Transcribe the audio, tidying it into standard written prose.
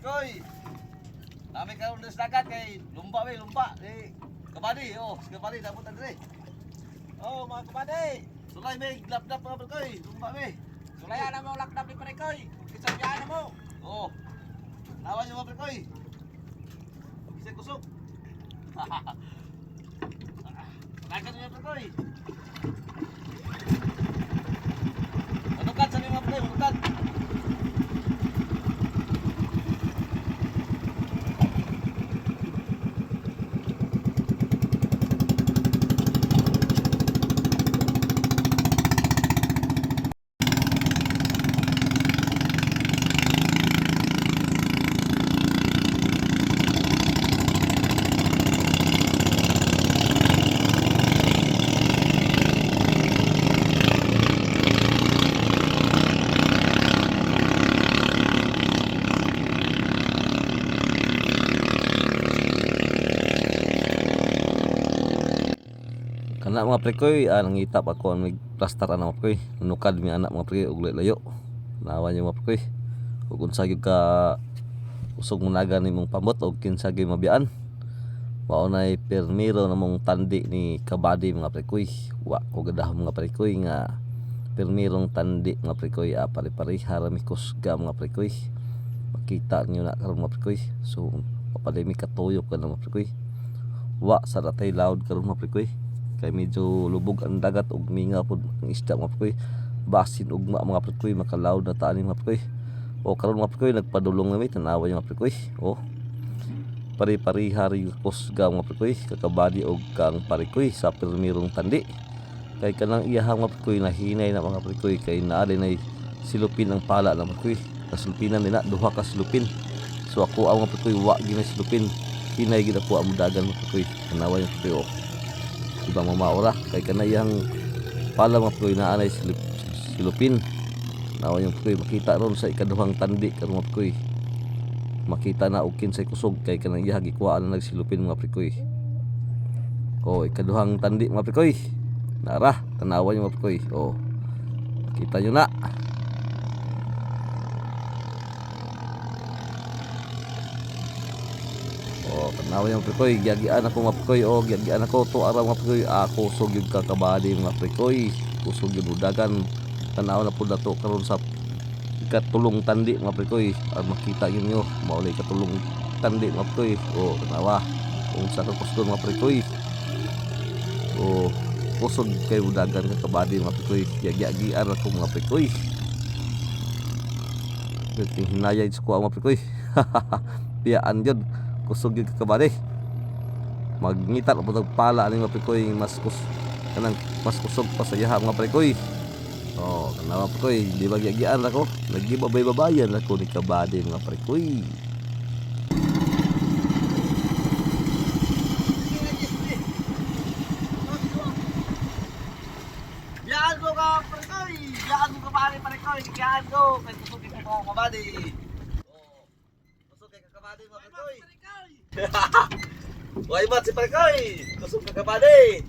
Parikoy. Kami karon sa dagat kay lumba may lumba. Kabady, kabady dapat andre. Mga kabady. Sulay may lap-lap mga Parikoy. Lumba may. Sulayan na mo lakdap ni Parikoy. Isabihan na mo. Nawan niyo mga Parikoy. Bisag kusog. Pakakan niyo Parikoy. Manukat sa mga Parikoy, manukat. Anak mga Parikoy, nangita pa ko ang plaster anak mga Parikoy. Nunukad mi anak mga Parikoy og layo. Nawan niyo mga Parikoy. Ug unsa gyud ka usog munaga nimong pamot og kinsa gyud mabiyaan. Mao nay permiro namong tandi ni kabady mga Parikoy. Wa ko gadah mga Parikoy nga permirong tandi mga Parikoy, pare-pareha ra mi kusga mga Parikoy. Makita niyo na karon mga Parikoy. So papaday mi katuyok ka mga Parikoy. Wa sa ratay loud karon mga Parikoy. Kay medyo lubog ang dagat ug minga pud ang isda mga Parikoy. Basin ugma mga Parikoy, makalaud na taan mga Parikoy. Karon mga Parikoy nagpadulong na mi tanawa mga Parikoy. Pare-pareha ri kusga mga Parikoy, kakabady og kang Parikoy sa permirong tandi. Kay kanang iyahang mga Parikoy nahinay na mga Parikoy kay naa dinay silupin ang pala na mga Parikoy. Kasulpinan nila duha ka silupin. So ako ang mga Parikoy wa ginay silupin. Hinay gid ako ang dagan mga Parikoy. Tanawa yung Parikoy. Ibang mamaura kay kanayang pala mga Parikoy na anay silupin. Nawa yung Parikoy makita ron sa ikaduhang tandi karon mga Parikoy. Makita na og kinsay kusog kay kanang iya gikuha na nagsilupin mga Parikoy. Ikaduhang tandi mga Parikoy. Nara, tanawan yung mga Parikoy. Makita nyo na. Tanawa yung Parikoy, giyagian ako mga Parikoy. Giyagian ako to araw mga Parikoy. Kusog yung kakabady mga Parikoy. Kusog yung budagan. Tanawa na po na to karon sa ikatulong tandi mga Parikoy. Makita nyo maulay katulong tandi mga Parikoy. Tanawa kung sa kakusgon mga Parikoy. Kusog kay budagan kakabady mga Parikoy. Giyagian ako mga Parikoy. Hinayay sa kuha mga Parikoy. Piyaan yun. Kusog yung kakabady. Magngita na po pala ang mga Parikoy. Mas kusog pa sa yaha mga Parikoy. Kanawa Parikoy, di ba giyagian ako? Nagibabay-babayan ako ni kabady mga Parikoy. Biyaan ko ka Parikoy. Biyaan ko kabady Parikoy. Biyaan ko. Kay kusog yung kabady. Kusog kay kabady mga Parikoy. Why ba si Parikoy? Kusog ka kabady.